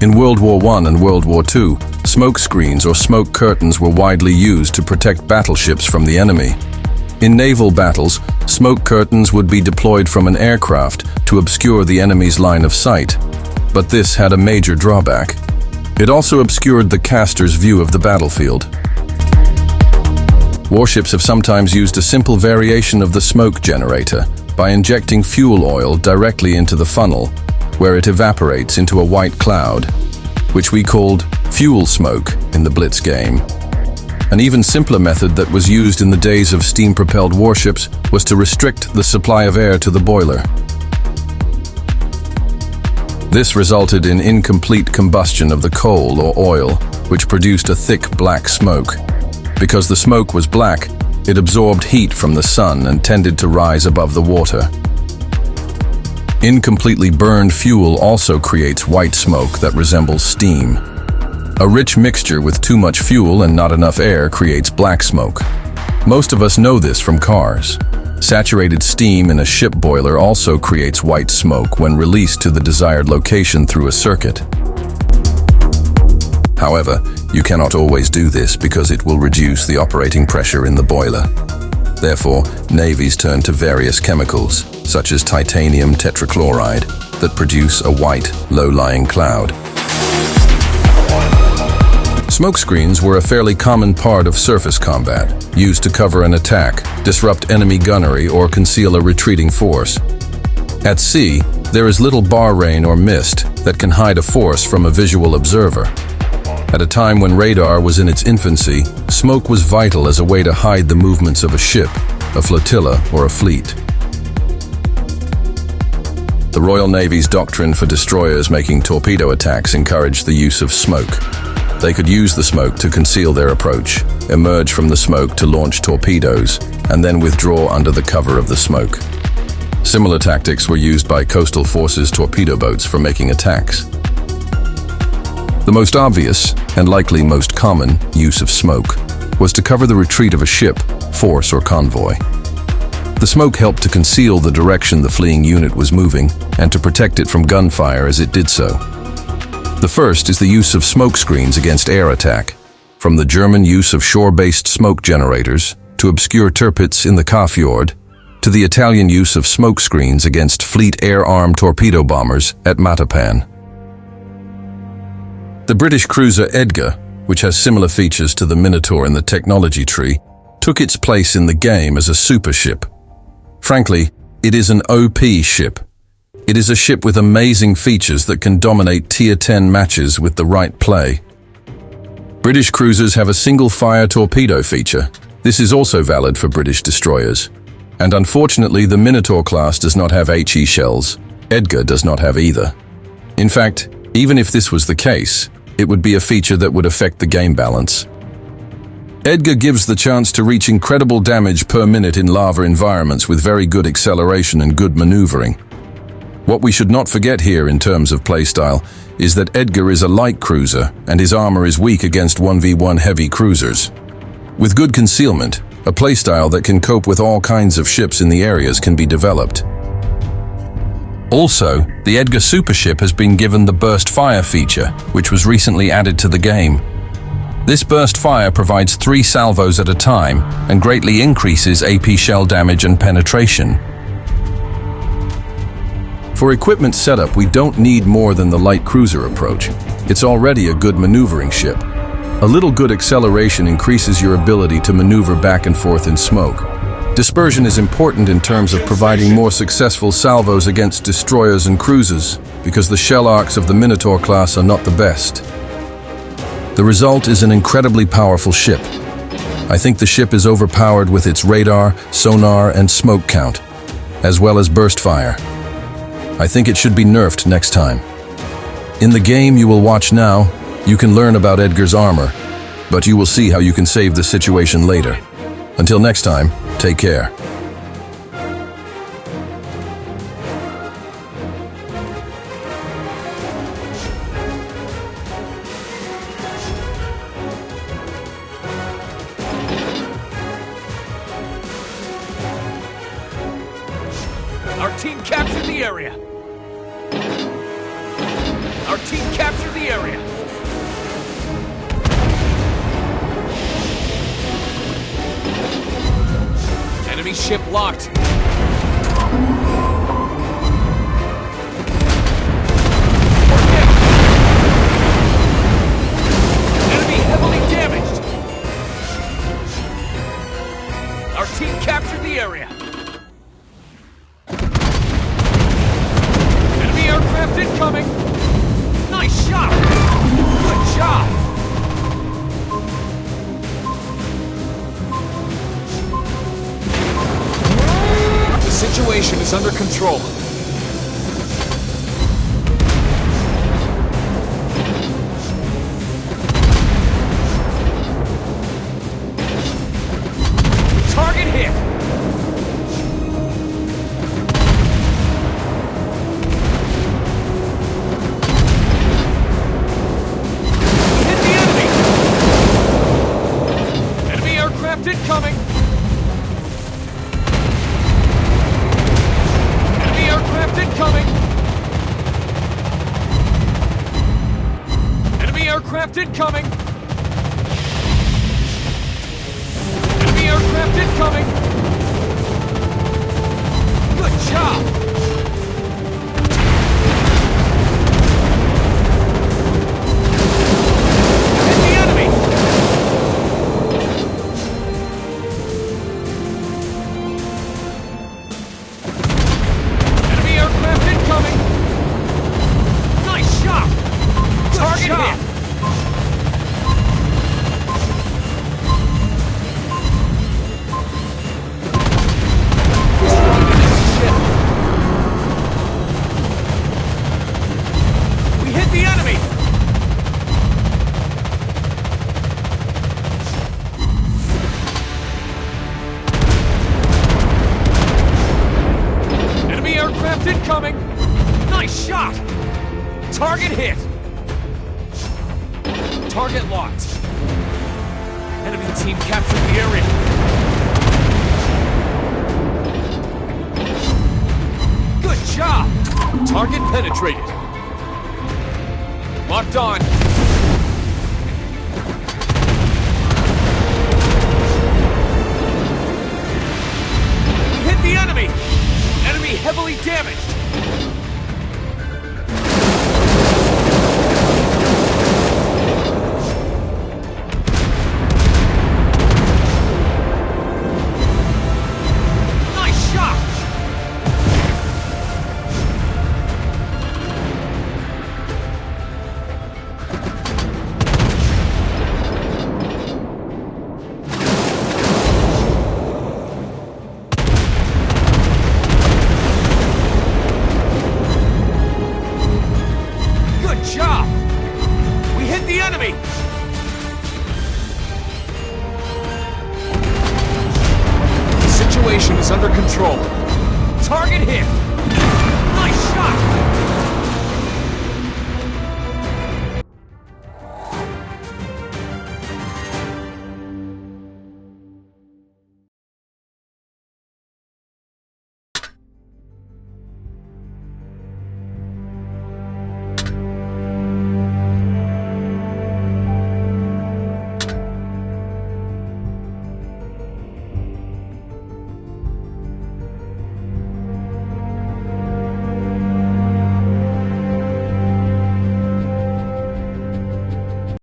In World War I and World War II, smoke screens or smoke curtains were widely used to protect battleships from the enemy. In naval battles, smoke curtains would be deployed from an aircraft to obscure the enemy's line of sight. But this had a major drawback. It also obscured the caster's view of the battlefield. Warships have sometimes used a simple variation of the smoke generator by injecting fuel oil directly into the funnel, where it evaporates into a white cloud, which we called fuel smoke in the Blitz game. An even simpler method that was used in the days of steam-propelled warships was to restrict the supply of air to the boiler. This resulted in incomplete combustion of the coal or oil, which produced a thick black smoke. Because the smoke was black, it absorbed heat from the sun and tended to rise above the water. Incompletely burned fuel also creates white smoke that resembles steam. A rich mixture with too much fuel and not enough air creates black smoke. Most of us know this from cars. Saturated steam in a ship boiler also creates white smoke when released to the desired location through a circuit. However, you cannot always do this because it will reduce the operating pressure in the boiler. Therefore, navies turn to various chemicals, such as titanium tetrachloride, that produce a white, low-lying cloud. Smoke screens were a fairly common part of surface combat, used to cover an attack, disrupt enemy gunnery, or conceal a retreating force. At sea, there is little bar rain or mist that can hide a force from a visual observer. At a time when radar was in its infancy, smoke was vital as a way to hide the movements of a ship, a flotilla, or a fleet. The Royal Navy's doctrine for destroyers making torpedo attacks encouraged the use of smoke. They could use the smoke to conceal their approach, emerge from the smoke to launch torpedoes, and then withdraw under the cover of the smoke. Similar tactics were used by coastal forces torpedo boats for making attacks. The most obvious, and likely most common, use of smoke was to cover the retreat of a ship, force, or convoy. The smoke helped to conceal the direction the fleeing unit was moving and to protect it from gunfire as it did so. The first is the use of smoke screens against air attack, from the German use of shore-based smoke generators to obscure turpits in the Kafjord, to the Italian use of smoke screens against fleet air-armed torpedo bombers at Matapan. The British cruiser Edgar, which has similar features to the Minotaur in the technology tree, took its place in the game as a supership. Frankly, it is an OP ship. It is a ship with amazing features that can dominate Tier 10 matches with the right play. British cruisers have a single-fire torpedo feature. This is also valid for British destroyers. And unfortunately, the Minotaur class does not have HE shells. Edgar does not have either. In fact, even if this was the case, it would be a feature that would affect the game balance. Edgar gives the chance to reach incredible damage per minute in lava environments with very good acceleration and good maneuvering. What we should not forget here in terms of playstyle is that Edgar is a light cruiser and his armor is weak against 1v1 heavy cruisers. With good concealment, a playstyle that can cope with all kinds of ships in the areas can be developed. Also, the Edgar Supership has been given the Burst Fire feature, which was recently added to the game. This Burst Fire provides 3 salvos at a time and greatly increases AP shell damage and penetration. For equipment setup, we don't need more than the light cruiser approach. It's already a good maneuvering ship. A little good acceleration increases your ability to maneuver back and forth in smoke. Dispersion is important in terms of providing more successful salvos against destroyers and cruisers, because the shell arcs of the Minotaur class are not the best. The result is an incredibly powerful ship. I think the ship is overpowered with its radar, sonar, and smoke count, as well as burst fire. I think it should be nerfed next time. In the game you will watch now, you can learn about Edgar's armor, but you will see how you can save the situation later. Until next time, take care. Our team captured the area. Our team captured the area. Enemy ship locked. Enemy heavily damaged. Our team captured the area. Enemy aircraft incoming. Nice shot. Good job. The situation is under control. Target hit. We hit the enemy. Enemy aircraft incoming. Enemy aircraft incoming. Enemy aircraft incoming. Enemy aircraft incoming! Good job! Hit the enemy! Enemy aircraft incoming! Nice shot! Target hit! We hit the enemy! Enemy aircraft incoming! Nice shot! Target hit! Target locked. Enemy team captured the area. Good job! Target penetrated. Locked on. We hit the enemy! Enemy heavily damaged. Nice shot! Good job! We hit the enemy! The situation is under control. Target hit!